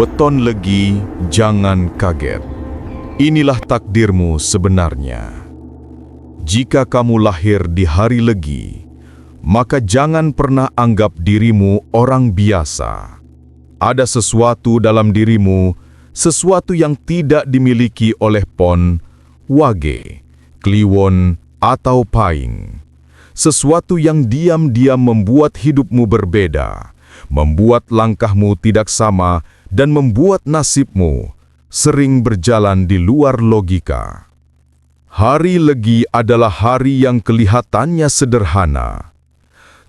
Weton legi, jangan kaget. Inilah takdirmu sebenarnya. Jika kamu lahir di hari legi, maka jangan pernah anggap dirimu orang biasa. Ada sesuatu dalam dirimu, sesuatu yang tidak dimiliki oleh Pon, Wage, Kliwon, atau Paing. Sesuatu yang diam-diam membuat hidupmu berbeda, membuat langkahmu tidak sama, dan membuat nasibmu sering berjalan di luar logika. Hari legi adalah hari yang kelihatannya sederhana.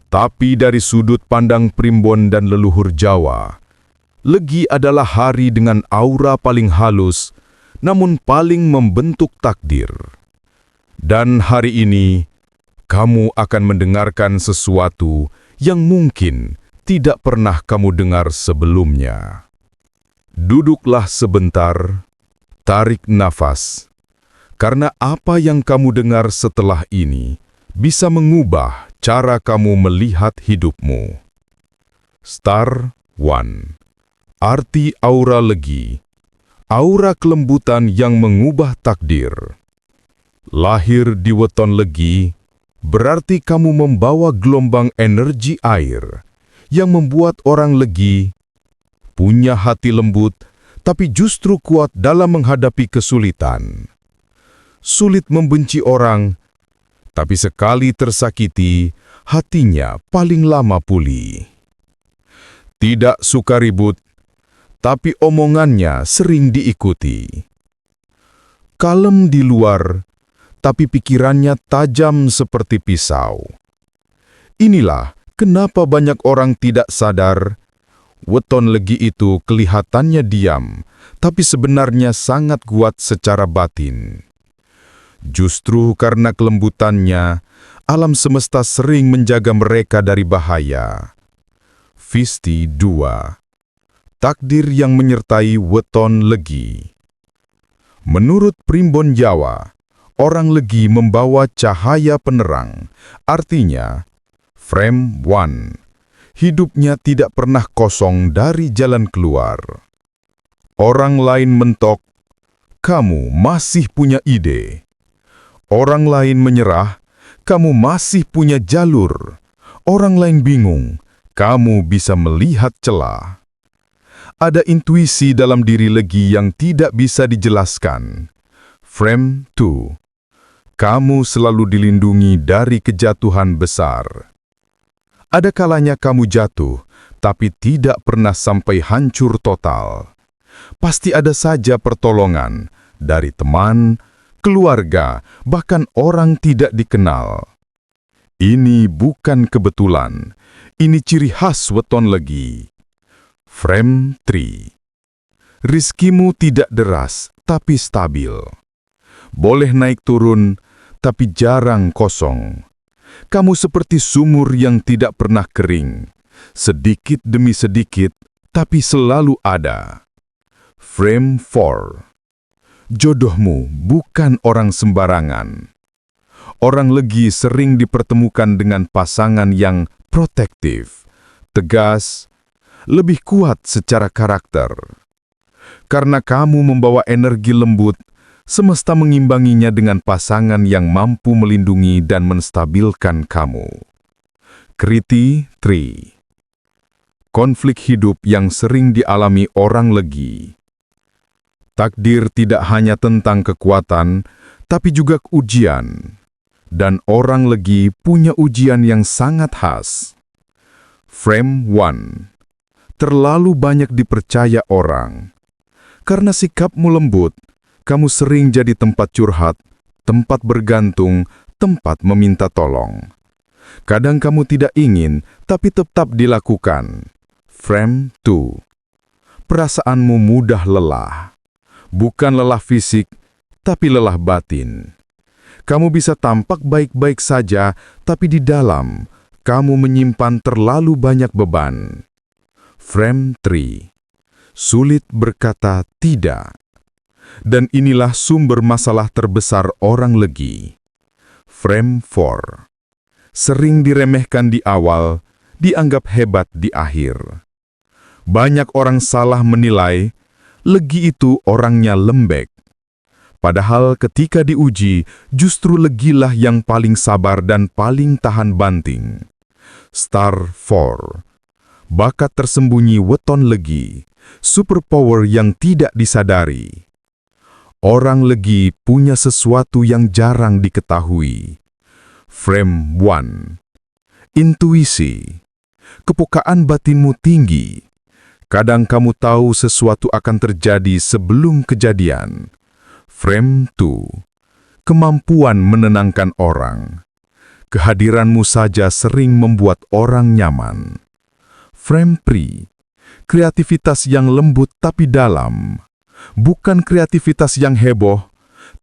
Tapi dari sudut pandang primbon dan leluhur Jawa, legi adalah hari dengan aura paling halus, namun paling membentuk takdir. Dan hari ini, kamu akan mendengarkan sesuatu yang mungkin tidak pernah kamu dengar sebelumnya. Duduklah sebentar, tarik nafas, karena apa yang kamu dengar setelah ini bisa mengubah cara kamu melihat hidupmu. Star One. Arti aura legi, aura kelembutan yang mengubah takdir. Lahir di weton legi, berarti kamu membawa gelombang energi air yang membuat orang legi punya hati lembut, tapi justru kuat dalam menghadapi kesulitan. Sulit membenci orang, tapi sekali tersakiti, hatinya paling lama pulih. Tidak suka ribut, tapi omongannya sering diikuti. Kalem di luar, tapi pikirannya tajam seperti pisau. Inilah kenapa banyak orang tidak sadar, weton legi itu kelihatannya diam, tapi sebenarnya sangat kuat secara batin. Justru karena kelembutannya, alam semesta sering menjaga mereka dari bahaya. Visti 2. Takdir yang menyertai weton legi. Menurut primbon Jawa, orang legi membawa cahaya penerang, artinya frame one. Hidupnya tidak pernah kosong dari jalan keluar. Orang lain mentok, kamu masih punya ide. Orang lain menyerah, kamu masih punya jalur. Orang lain bingung, kamu bisa melihat celah. Ada intuisi dalam diri legi yang tidak bisa dijelaskan. Frame 2. Kamu selalu dilindungi dari kejatuhan besar. Ada kalanya kamu jatuh, tapi tidak pernah sampai hancur total. Pasti ada saja pertolongan dari teman, keluarga, bahkan orang tidak dikenal. Ini bukan kebetulan, ini ciri khas weton legi. Frame 3. Rizkimu tidak deras, tapi stabil. Boleh naik turun, tapi jarang kosong. Kamu seperti sumur yang tidak pernah kering, sedikit demi sedikit, tapi selalu ada. Frame 4. Jodohmu bukan orang sembarangan. Orang legi sering dipertemukan dengan pasangan yang protektif, tegas, lebih kuat secara karakter. Karena kamu membawa energi lembut, semesta mengimbanginya dengan pasangan yang mampu melindungi dan menstabilkan kamu. Kriti 3. Konflik hidup yang sering dialami orang legi. Takdir tidak hanya tentang kekuatan, tapi juga ujian. Dan orang legi punya ujian yang sangat khas. Frame 1. Terlalu banyak dipercaya orang. Karena sikapmu lembut, kamu sering jadi tempat curhat, tempat bergantung, tempat meminta tolong. Kadang kamu tidak ingin, tapi tetap dilakukan. Frame 2. Perasaanmu mudah lelah. Bukan lelah fisik, tapi lelah batin. Kamu bisa tampak baik-baik saja, tapi di dalam, kamu menyimpan terlalu banyak beban. Frame 3. Sulit berkata tidak. Dan inilah sumber masalah terbesar orang legi. Frame 4. Sering diremehkan di awal, dianggap hebat di akhir. Banyak orang salah menilai Legi itu orangnya lembek. Padahal ketika diuji, justru Legilah yang paling sabar dan paling tahan banting. Star 4. Bakat tersembunyi weton Legi, superpower yang tidak disadari. Orang Legi punya sesuatu yang jarang diketahui. Frame 1. Intuisi. Kepekaan batinmu tinggi. Kadang kamu tahu sesuatu akan terjadi sebelum kejadian. Frame 2. Kemampuan menenangkan orang. Kehadiranmu saja sering membuat orang nyaman. Frame 3. Kreativitas yang lembut tapi dalam. Bukan kreativitas yang heboh,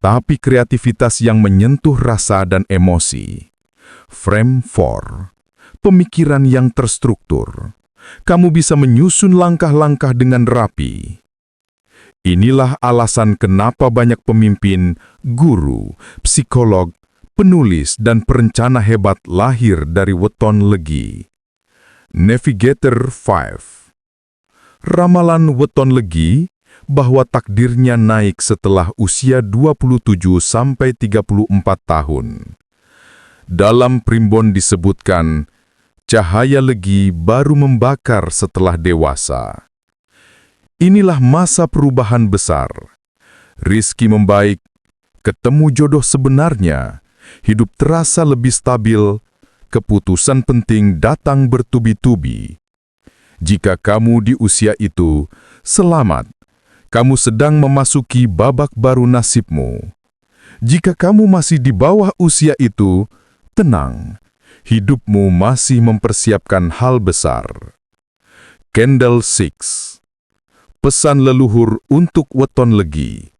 tapi kreativitas yang menyentuh rasa dan emosi. Frame 4. Pemikiran yang terstruktur. Kamu bisa menyusun langkah-langkah dengan rapi. Inilah alasan kenapa banyak pemimpin, guru, psikolog, penulis, dan perencana hebat lahir dari weton Legi. Navigator 5. Ramalan weton Legi bahwa takdirnya naik setelah usia 27-34 tahun. Dalam primbon disebutkan, cahaya Legi baru membakar setelah dewasa. Inilah masa perubahan besar. Rizki membaik, ketemu jodoh sebenarnya, hidup terasa lebih stabil, keputusan penting datang bertubi-tubi. Jika kamu di usia itu, selamat. Kamu sedang memasuki babak baru nasibmu. Jika kamu masih di bawah usia itu, tenang. Hidupmu masih mempersiapkan hal besar. Candle 6. Pesan leluhur untuk weton Legi.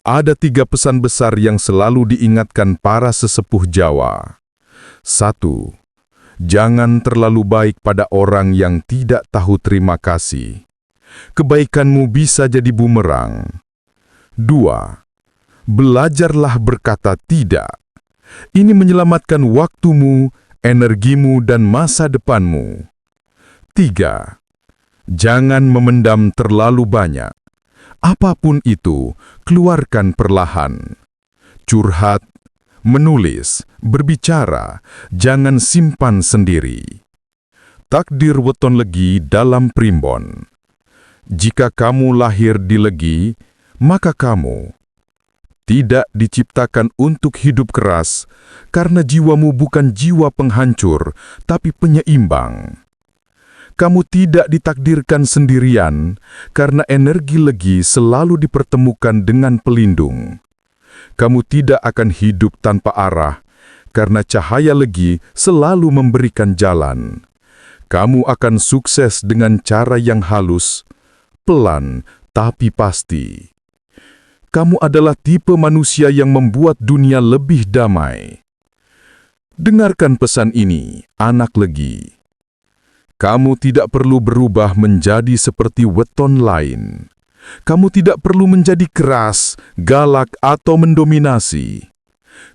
Ada 3 pesan besar yang selalu diingatkan para sesepuh Jawa. 1. Jangan terlalu baik pada orang yang tidak tahu terima kasih. Kebaikanmu bisa jadi bumerang. 2. Belajarlah berkata tidak. Ini menyelamatkan waktumu, energimu, dan masa depanmu. 3. Jangan memendam terlalu banyak. Apapun itu, keluarkan perlahan. Curhat, menulis, berbicara, jangan simpan sendiri. Takdir weton Legi dalam primbon. Jika kamu lahir di Legi, maka kamu tidak diciptakan untuk hidup keras, karena jiwamu bukan jiwa penghancur, tapi penyeimbang. Kamu tidak ditakdirkan sendirian, karena energi Legi selalu dipertemukan dengan pelindung. Kamu tidak akan hidup tanpa arah, karena cahaya Legi selalu memberikan jalan. Kamu akan sukses dengan cara yang halus, pelan, tapi pasti. Kamu adalah tipe manusia yang membuat dunia lebih damai. Dengarkan pesan ini, anak Legi. Kamu tidak perlu berubah menjadi seperti weton lain. Kamu tidak perlu menjadi keras, galak, atau mendominasi.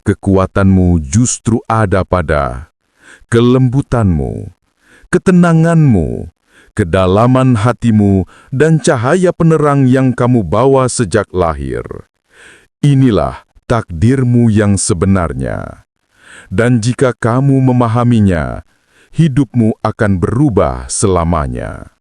Kekuatanmu justru ada pada kelembutanmu, ketenanganmu, kedalaman hatimu, dan cahaya penerang yang kamu bawa sejak lahir. Inilah takdirmu yang sebenarnya. Dan jika kamu memahaminya, hidupmu akan berubah selamanya.